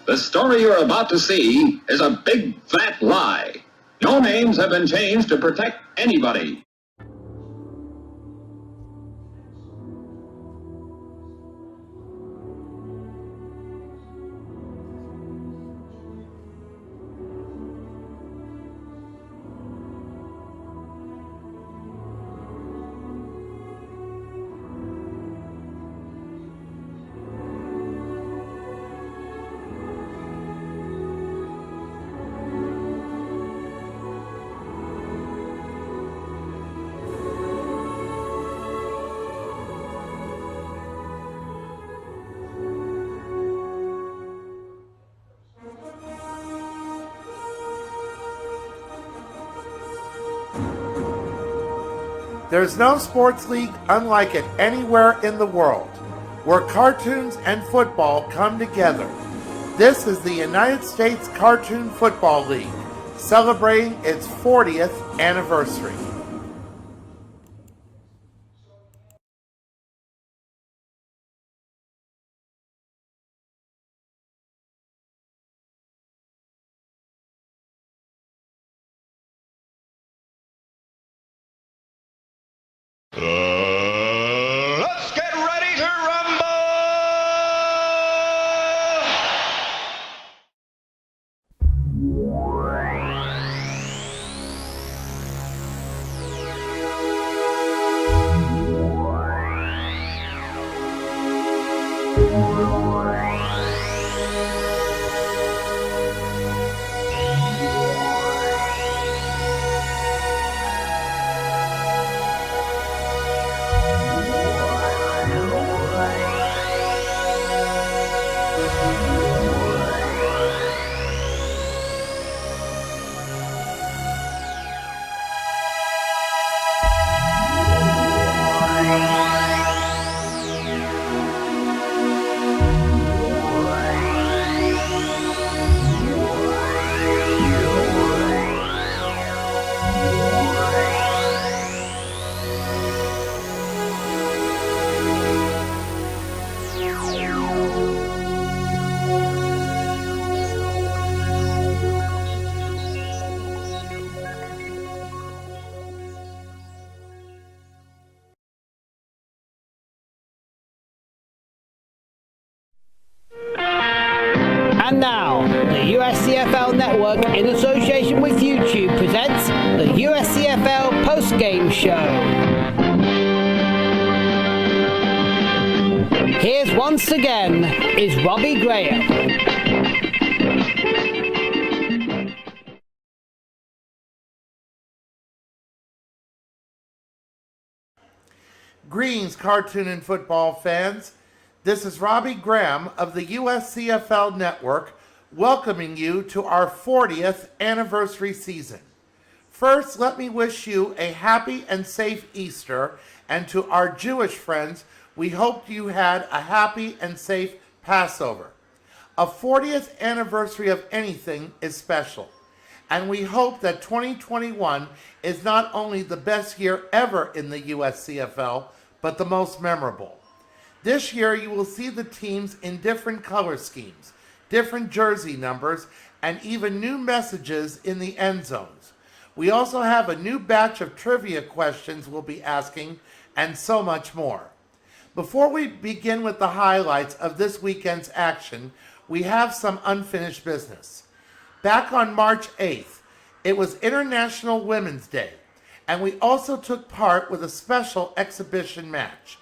The story you're about to see is a big fat lie. No names have been changed to protect anybody. There's no sports league unlike it anywhere in the world, where cartoons and football come together. This is the United States Cartoon Football League, celebrating its 40th anniversary. Let's get ready to rumble! And now, the USCFL Network, in association with YouTube, presents the USCFL Postgame Show. Here's once again is Robbie Graham. Greetings, cartoon and football fans. This is Robbie Graham of the USCFL Network, welcoming you to our 40th anniversary season. First, let me wish you a happy and safe Easter, and to our Jewish friends, we hope you had a happy and safe Passover. A 40th anniversary of anything is special, and we hope that 2021 is not only the best year ever in the USCFL, but the most memorable. This year, you will see the teams in different color schemes, different jersey numbers, and even new messages in the end zones. We also have a new batch of trivia questions we'll be asking, and so much more. Before we begin with the highlights of this weekend's action, we have some unfinished business. Back on March 8th, it was International Women's Day, and we also took part with a special exhibition match.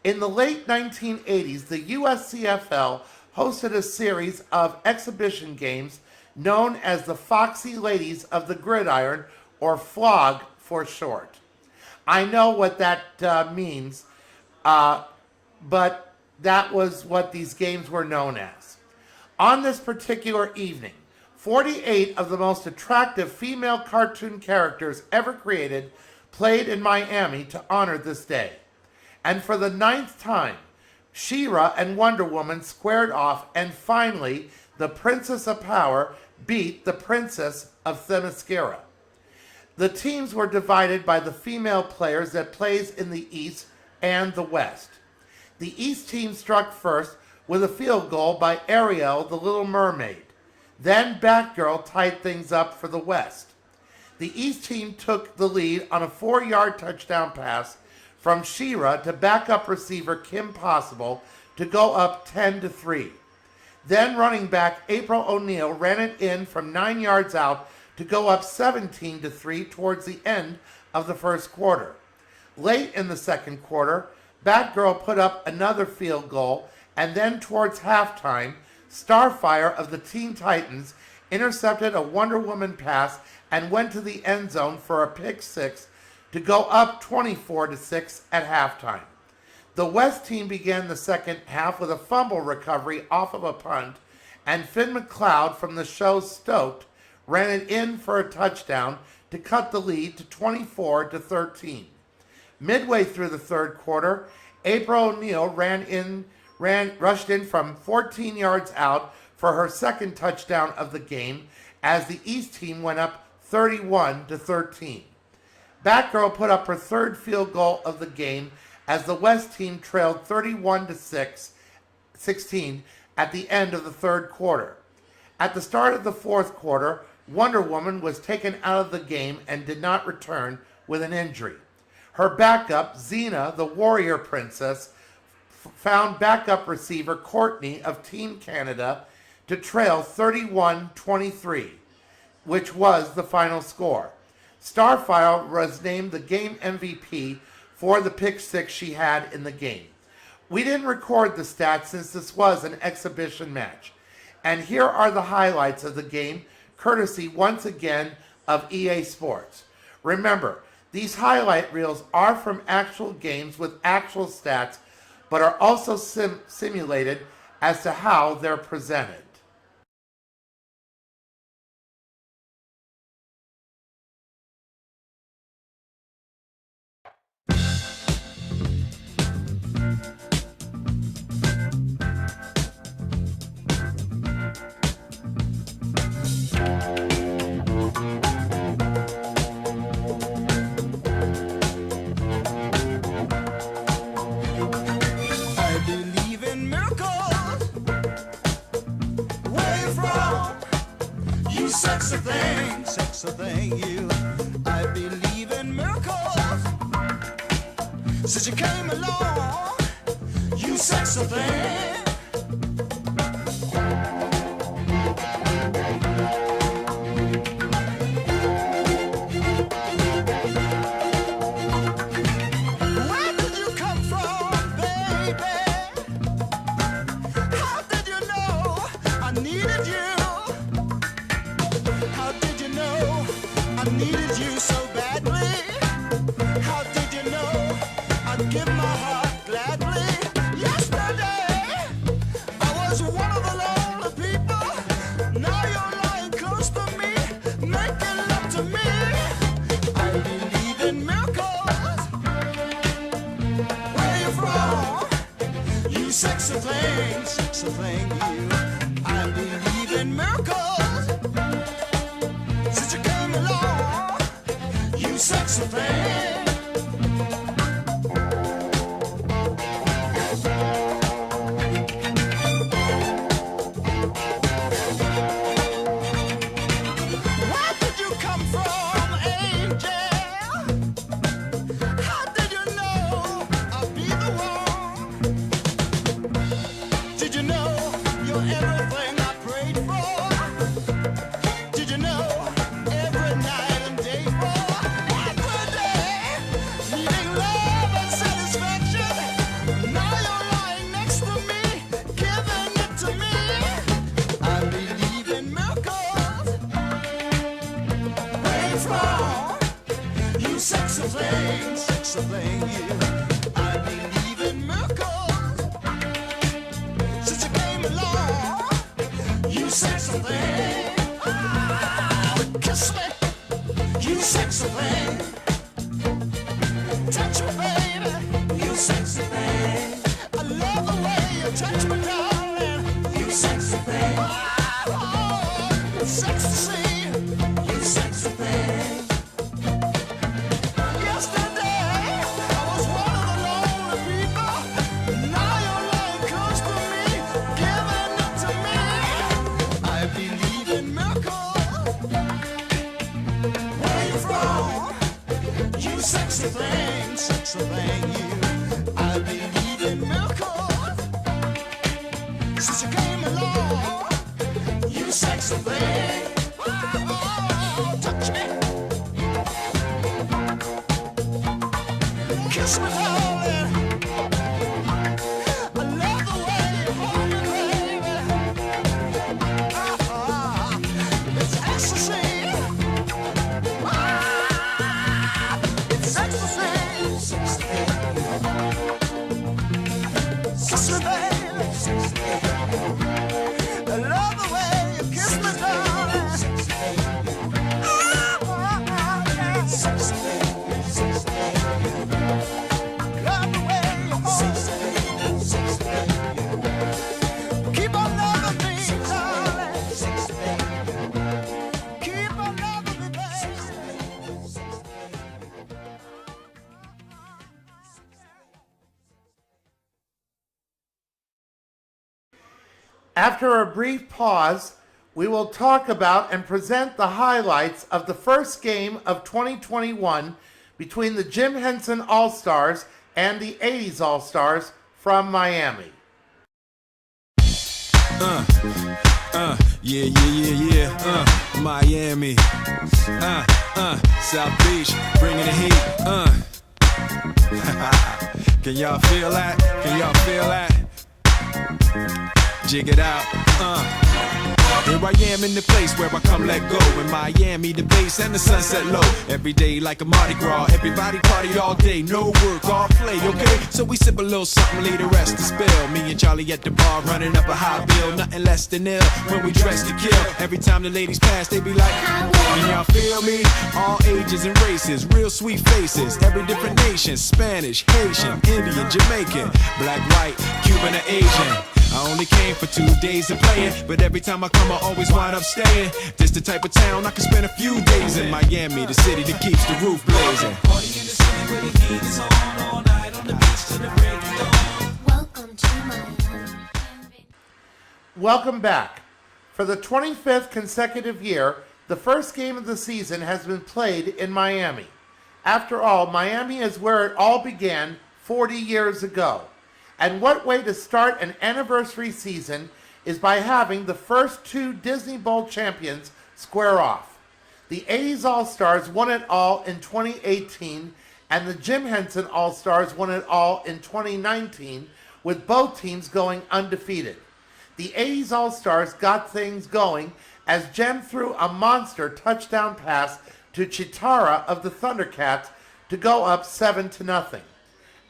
In the late 1980s, the USCFL hosted a series of exhibition games known as the Foxy Ladies of the Gridiron, or FLOG for short. I know what that means, but that was what these games were known as. On this particular evening, 48 of the most attractive female cartoon characters ever created played in Miami to honor this day. And for the 9th time, She-Ra and Wonder Woman squared off, and finally, the Princess of Power beat the Princess of Themyscira. The teams were divided by the female players that plays in the East and the West. The East team struck first with a field goal by Ariel, the Little Mermaid. Then Batgirl tied things up for the West. The East team took the lead on a 4-yard touchdown pass from Shira to backup receiver Kim Possible to go up 10-3. Then running back April O'Neil ran it in from 9 yards out to go up 17-3 towards the end of the first quarter. Late in the second quarter, Batgirl put up another field goal, and then towards halftime, Starfire of the Teen Titans intercepted a Wonder Woman pass and went to the end zone for a pick six to go up 24-6 at halftime. The West team began the second half with a fumble recovery off of a punt, and Finn McLeod from the show Stoked ran it in for a touchdown to cut the lead to 24-13. Midway through the third quarter, April O'Neil rushed in from 14 yards out for her second touchdown of the game as the East team went up 31-13. Batgirl put up her third field goal of the game as the West team trailed 31-16 at the end of the third quarter. At the start of the fourth quarter, Wonder Woman was taken out of the game and did not return with an injury. Her backup, Xena, the Warrior Princess, found backup receiver Courtney of Team Canada to trail 31-23, which was the final score. Starfire was named the game MVP for the pick six she had in the game. We didn't record the stats since this was an exhibition match. And here are the highlights of the game, courtesy once again of EA Sports. Remember, these highlight reels are from actual games with actual stats, but are also simulated as to how they're presented. Sexy thing, you. I believe in miracles. Since you came along, you sexy thing. Where did you come from, baby? How did you know I needed you? I needed you so badly. How did you know I'd give my heart gladly? Yesterday, I was one of the lonely people. Now you're lying close to me, making love to me. I believe in miracles. Where you from? You sexy thing, you. I believe in miracles. You sexy thing. Where did you come from, angel? How did you know I'd be the one? Did you know you're everything I prayed for? Did you know every night and day for? Sexy thing, you. I believe in miracles. Since you came along, you sexy thing. Oh, kiss me, you sexy thing. Touch me, baby, you sexy thing. I love the way you touch me, darling. You sexy thing. Oh, sexy to see, you sexy thing. sexy thing. I believe in miracles. Since you came along, you sexy thing. Oh, touch me. Kiss me, darling. I love the way you hold me, baby. It's ecstasy. It's ecstasy. Sexy baby. I love the way you kiss me, darling. Love the way you hold me. Keep on loving me, darling. Keep on loving me, baby. After a brief pause, we will talk about and present the highlights of the first game of 2021 between the Jim Henson All-Stars and the 80s All-Stars from Miami. Yeah. Miami. South Beach, bringing the heat. Can y'all feel that? Can y'all feel that? Jig it out. Here I am in the place where I come let go. In Miami, the base and the sunset low. Every day like a Mardi Gras. Everybody party all day. No work, all play, okay? So we sip a little something, leave the rest to spill. Me and Charlie at the bar running up a high bill. Nothing less than ill when we dress to kill. Every time the ladies pass, they be like, can y'all feel me? All ages and races, real sweet faces. Every different nation, Spanish, Haitian, Indian, Jamaican, black, white, Cuban, or Asian. I only came for 2 days of playing, but every time I come I always wind up staying. This the type of town I can spend a few days in. Miami, the city that keeps the roof blazing. Party in the city where the heat is on all night on the beach till the break of dawn. Welcome to Miami. Welcome back. For the 25th consecutive year, the first game of the season has been played in Miami. After all, Miami is where it all began 40 years ago. And what way to start an anniversary season is by having the first two Disney Bowl champions square off. The 80s All-Stars won it all in 2018, and the Jim Henson All-Stars won it all in 2019, with both teams going undefeated. The 80s All-Stars got things going as Jim threw a monster touchdown pass to Chitara of the Thundercats to go up 7-0.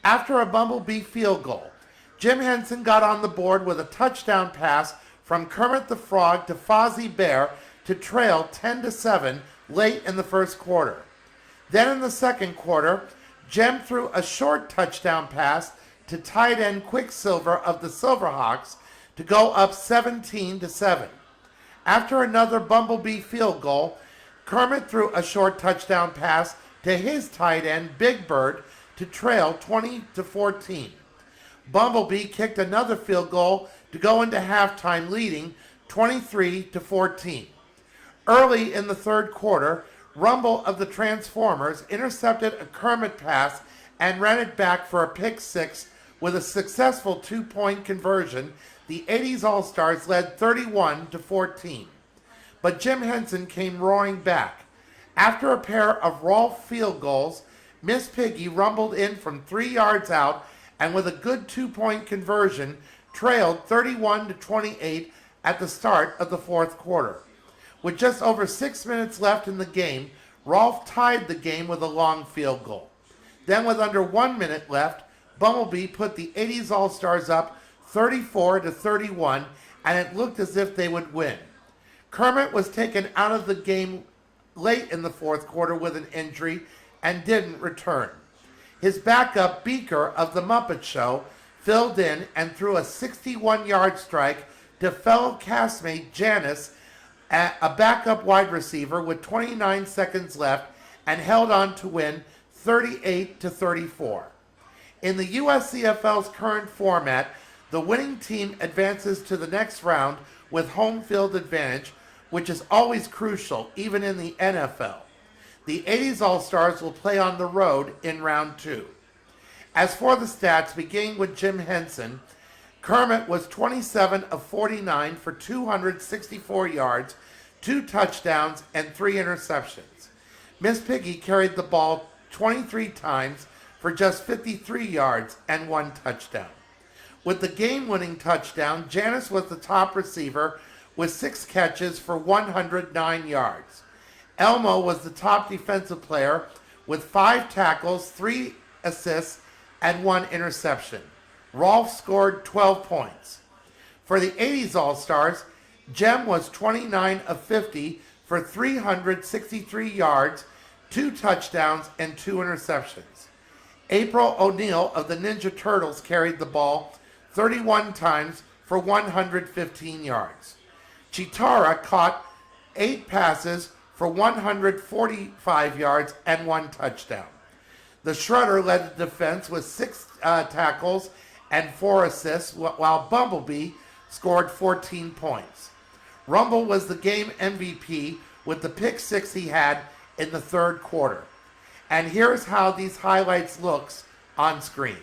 After a bumblebee field goal, Jim Henson got on the board with a touchdown pass from Kermit the Frog to Fozzie Bear to trail 10-7 late in the first quarter. Then in the second quarter, Jim threw a short touchdown pass to tight end Quicksilver of the Silverhawks to go up 17-7. After another bumblebee field goal, Kermit threw a short touchdown pass to his tight end Big Bird to trail 20-14. Bumblebee kicked another field goal to go into halftime leading 23-14. Early in the third quarter, Rumble of the Transformers intercepted a Kermit pass and ran it back for a pick six with a successful 2-point conversion. The 80s All-Stars led 31-14. But Jim Henson came roaring back. After a pair of Rolf field goals, Miss Piggy rumbled in from 3 yards out and with a good 2-point conversion, trailed 31-28 at the start of the fourth quarter. With just over 6 minutes left in the game, Rolf tied the game with a long field goal. Then with under 1 minute left, Bumblebee put the 80s All-Stars up 34-31, and it looked as if they would win. Kermit was taken out of the game late in the fourth quarter with an injury and didn't return. His backup, Beaker of The Muppet Show, filled in and threw a 61-yard strike to fellow castmate Janice, a backup wide receiver, with 29 seconds left, and held on to win 38-34. In the USCFL's current format, the winning team advances to the next round with home field advantage, which is always crucial, even in the NFL. The 80s All-Stars will play on the road in round 2. As for the stats, beginning with Jim Henson, Kermit was 27 of 49 for 264 yards, 2 touchdowns, and 3 interceptions. Miss Piggy carried the ball 23 times for just 53 yards and 1 touchdown. With the game-winning touchdown, Janice was the top receiver with 6 catches for 109 yards. Elmo was the top defensive player with 5 tackles, 3 assists, and 1 interception. Rolf scored 12 points. For the 80s All-Stars, Jem was 29 of 50 for 363 yards, 2 touchdowns, and 2 interceptions. April O'Neil of the Ninja Turtles carried the ball 31 times for 115 yards. Chitara caught 8 passes for 145 yards and 1 touchdown. The Shredder led the defense with 6 tackles and 4 assists, while Bumblebee scored 14 points. Rumble was the game MVP with the pick 6 he had in the 3rd quarter. And here's how these highlights looks on screen.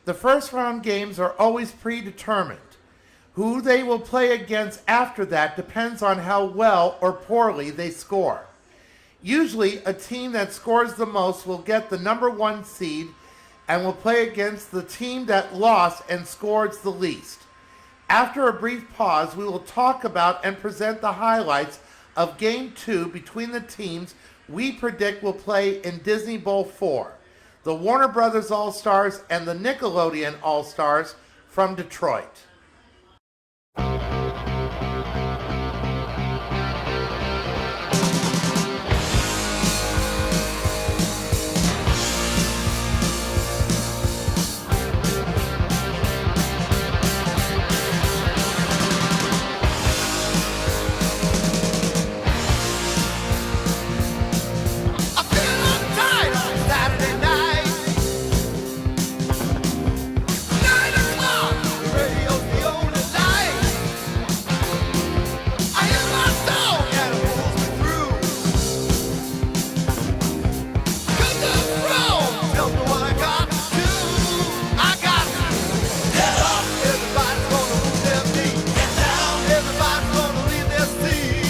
The first round games are always predetermined. Who they will play against after that depends on how well or poorly they score. Usually, a team that scores the most will get the number 1 seed and will play against the team that lost and scores the least. After a brief pause, we will talk about and present the highlights of Game 2 between the teams we predict will play in Disney Bowl 4, the Warner Brothers All-Stars and the Nickelodeon All-Stars from Detroit. I feel tired on Saturday night. 9 o'clock, the radio's the only light. I hear my song and it pulls me through. 'Cause the throne tells me what I got to do. I got to get up. Everybody's gonna move their feet. Get down. Everybody's gonna leave their seat.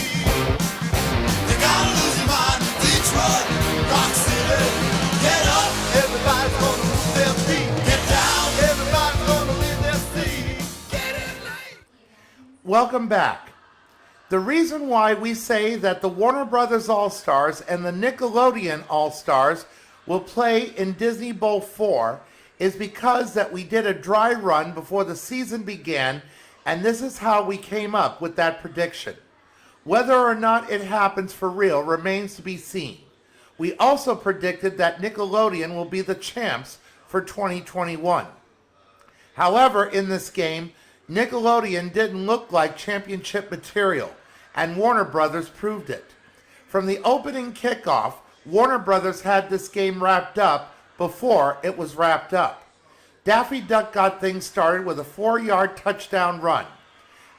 You gotta lose your mind in Detroit, Rock City. Get up, everybody's gonna move their feet. Get down, everybody's gonna leave their seat. Get in late. Welcome back. The reason why we say that the Warner Brothers All-Stars and the Nickelodeon All-Stars will play in Disney Bowl 4 is because that we did a dry run before the season began, and this is how we came up with that prediction. Whether or not it happens for real remains to be seen. We also predicted that Nickelodeon will be the champs for 2021. However, in this game, Nickelodeon didn't look like championship material, and Warner Brothers proved it. From the opening kickoff, Warner Brothers had this game wrapped up before it was wrapped up. Daffy Duck got things started with a 4-yard touchdown run.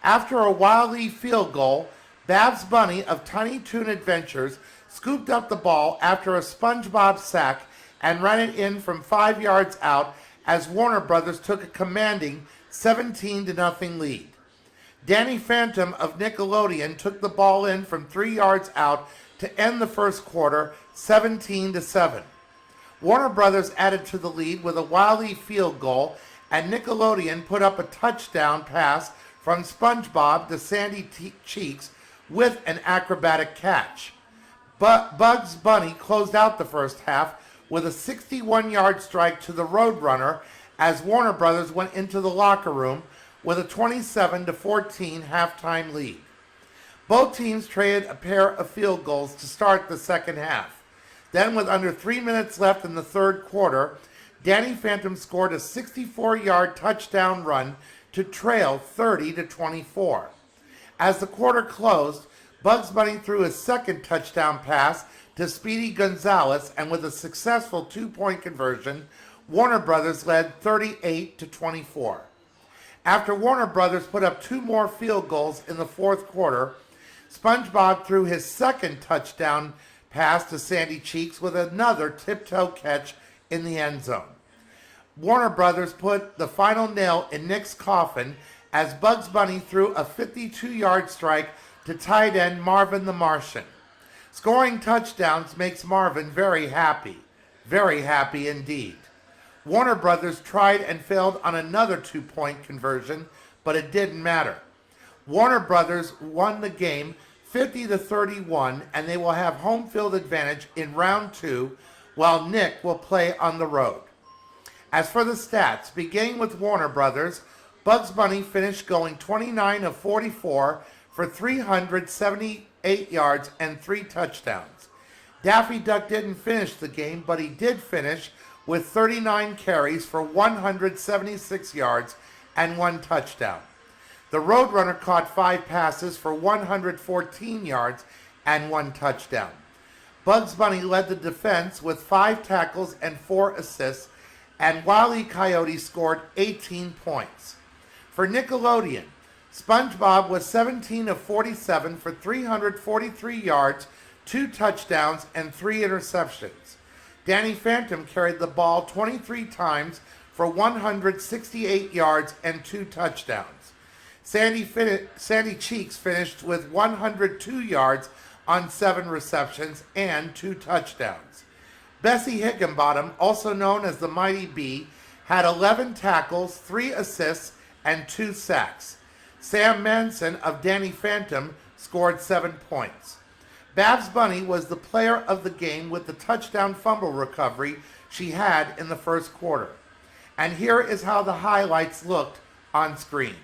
After a Wile E. field goal, Babs Bunny of Tiny Toon Adventures scooped up the ball after a SpongeBob sack and ran it in from 5 yards out as Warner Brothers took a commanding 17-0 lead. Danny Phantom of Nickelodeon took the ball in from 3 yards out to end the first quarter 17-7. Warner Brothers added to the lead with a Wile E. field goal, and Nickelodeon put up a touchdown pass from SpongeBob to Sandy Cheeks with an acrobatic catch. But Bugs Bunny closed out the first half with a 61-yard strike to the Roadrunner as Warner Brothers went into the locker room with a 27-14 halftime lead. Both teams traded a pair of field goals to start the second half. Then, with under 3 minutes left in the third quarter, Danny Phantom scored a 64-yard touchdown run to trail 30-24. As the quarter closed, Bugs Bunny threw his second touchdown pass to Speedy Gonzalez, and with a successful 2-point conversion, Warner Brothers led 38-24. After Warner Brothers put up 2 more field goals in the fourth quarter, SpongeBob threw his second touchdown pass to Sandy Cheeks with another tiptoe catch in the end zone. Warner Brothers put the final nail in Nick's coffin as Bugs Bunny threw a 52-yard strike to tight end Marvin the Martian. Scoring touchdowns makes Marvin very happy indeed. Warner Brothers tried and failed on another 2-point conversion, but it didn't matter. Warner Brothers won the game 50-31, and they will have home field advantage in round 2, while Nick will play on the road. As for the stats, beginning with Warner Brothers, Bugs Bunny finished going 29 of 44 for 378 yards and 3 touchdowns. Daffy Duck didn't finish the game, but he did finish with 39 carries for 176 yards and 1 touchdown. The Roadrunner caught 5 passes for 114 yards and 1 touchdown. Bugs Bunny led the defense with 5 tackles and 4 assists, and Wile E. Coyote scored 18 points. For Nickelodeon, SpongeBob was 17 of 47 for 343 yards, 2 touchdowns, and 3 interceptions. Danny Phantom carried the ball 23 times for 168 yards and 2 touchdowns. Sandy Cheeks finished with 102 yards on 7 receptions and 2 touchdowns. Bessie Higginbottom, also known as the Mighty Bee, had 11 tackles, 3 assists, and 2 sacks. Sam Manson of Danny Phantom scored 7 points. Babs Bunny was the player of the game with the touchdown fumble recovery she had in the first quarter. And here is how the highlights looked on screen.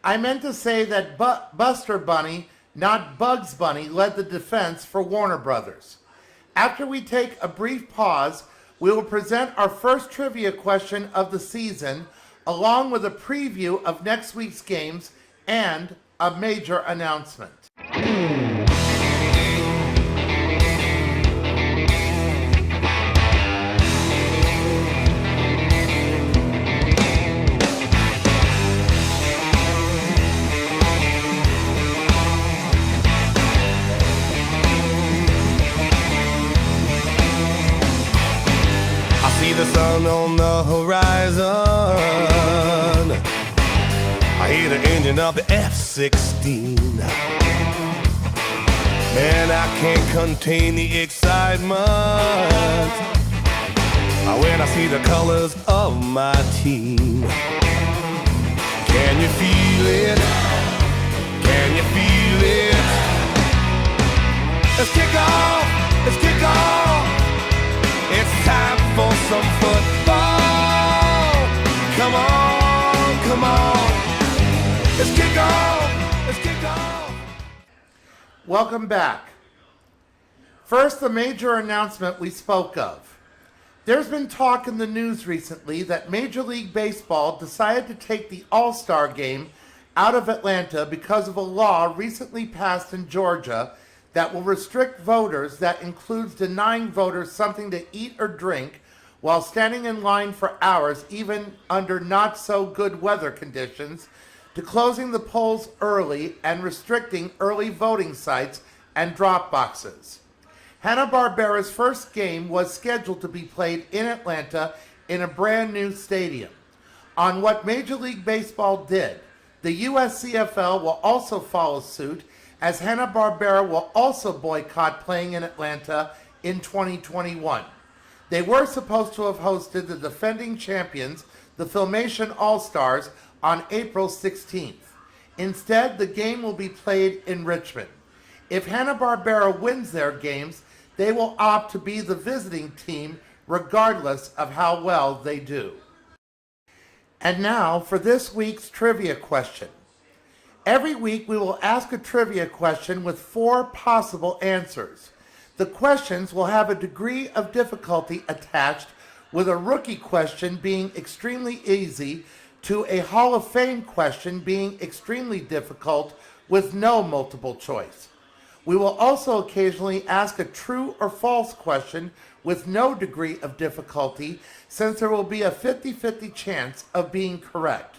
I meant to say that Buster Bunny, not Bugs Bunny, led the defense for Warner Brothers. After we take a brief pause, we will present our first trivia question of the season, along with a preview of next week's games and a major announcement. See the sun on the horizon. I hear the engine of the F-16. Man, I can't contain the excitement when I see the colors of my team. Can you feel it? Can you feel it? Let's kick off! Let's kick off! It's time for some football. Come on, come on. Let's kick off. Let's kick off. Welcome back. First, the major announcement we spoke of. There's been talk in the news recently that Major League Baseball decided to take the All-Star game out of Atlanta because of a law recently passed in Georgia that will restrict voters, that includes denying voters something to eat or drink while standing in line for hours, even under not so good weather conditions, to closing the polls early and restricting early voting sites and drop boxes. Hanna-Barbera's first game was scheduled to be played in Atlanta in a brand new stadium. On what Major League Baseball did, the USCFL will also follow suit, as Hanna-Barbera will also boycott playing in Atlanta in 2021. They were supposed to have hosted the defending champions, the Filmation All-Stars, on April 16th. Instead, the game will be played in Richmond. If Hanna-Barbera wins their games, they will opt to be the visiting team regardless of how well they do. And now for this week's trivia question. Every week we will ask a trivia question with 4 possible answers. The questions will have a degree of difficulty attached, with a rookie question being extremely easy to a Hall of Fame question being extremely difficult with no multiple choice. We will also occasionally ask a true or false question with no degree of difficulty, since there will be a 50-50 chance of being correct.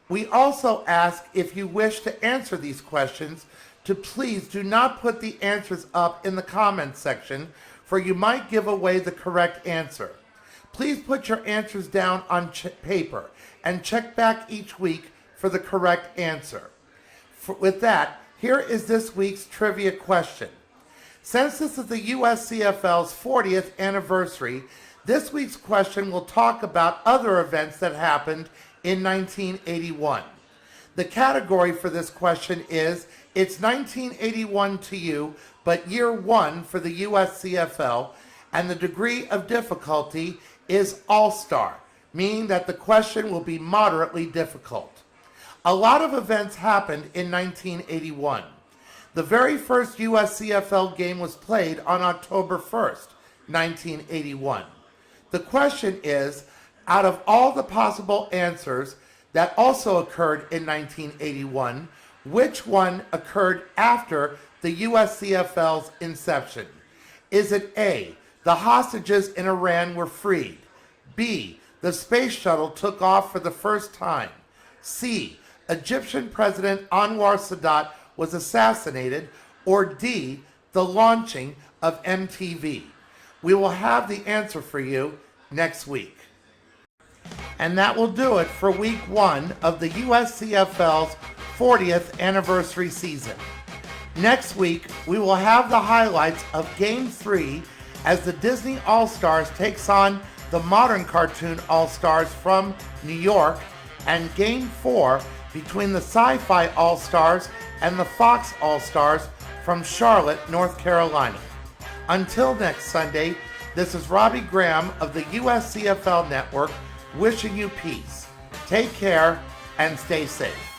We also ask, if you wish to answer these questions, to please do not put the answers up in the comments section, for you might give away the correct answer. Please put your answers down on paper and check back each week for the correct answer. With that, here is this week's trivia question. Since this is the USCFL's 40th anniversary, this week's question will talk about other events that happened in 1981. The category for this question is, it's 1981 to you, but year 1 for the USCFL, and the degree of difficulty is All-Star, meaning that the question will be moderately difficult. A lot of events happened in 1981. The very first USCFL game was played on October 1st, 1981. The question is, out of all the possible answers that also occurred in 1981, which one occurred after the USCFL's inception? Is it A, the hostages in Iran were freed? B, the space shuttle took off for the first time? C, Egyptian President Anwar Sadat was assassinated? Or D, the launching of MTV? We will have the answer for you next week. And that will do it for week 1 of the USCFL's 40th anniversary season. Next week, we will have the highlights of Game 3 as the Disney All-Stars takes on the modern cartoon All-Stars from New York, and Game 4 between the Sci-Fi All-Stars and the Fox All-Stars from Charlotte, North Carolina. Until next Sunday, this is Robbie Graham of the USCFL Network wishing you peace. Take care and stay safe.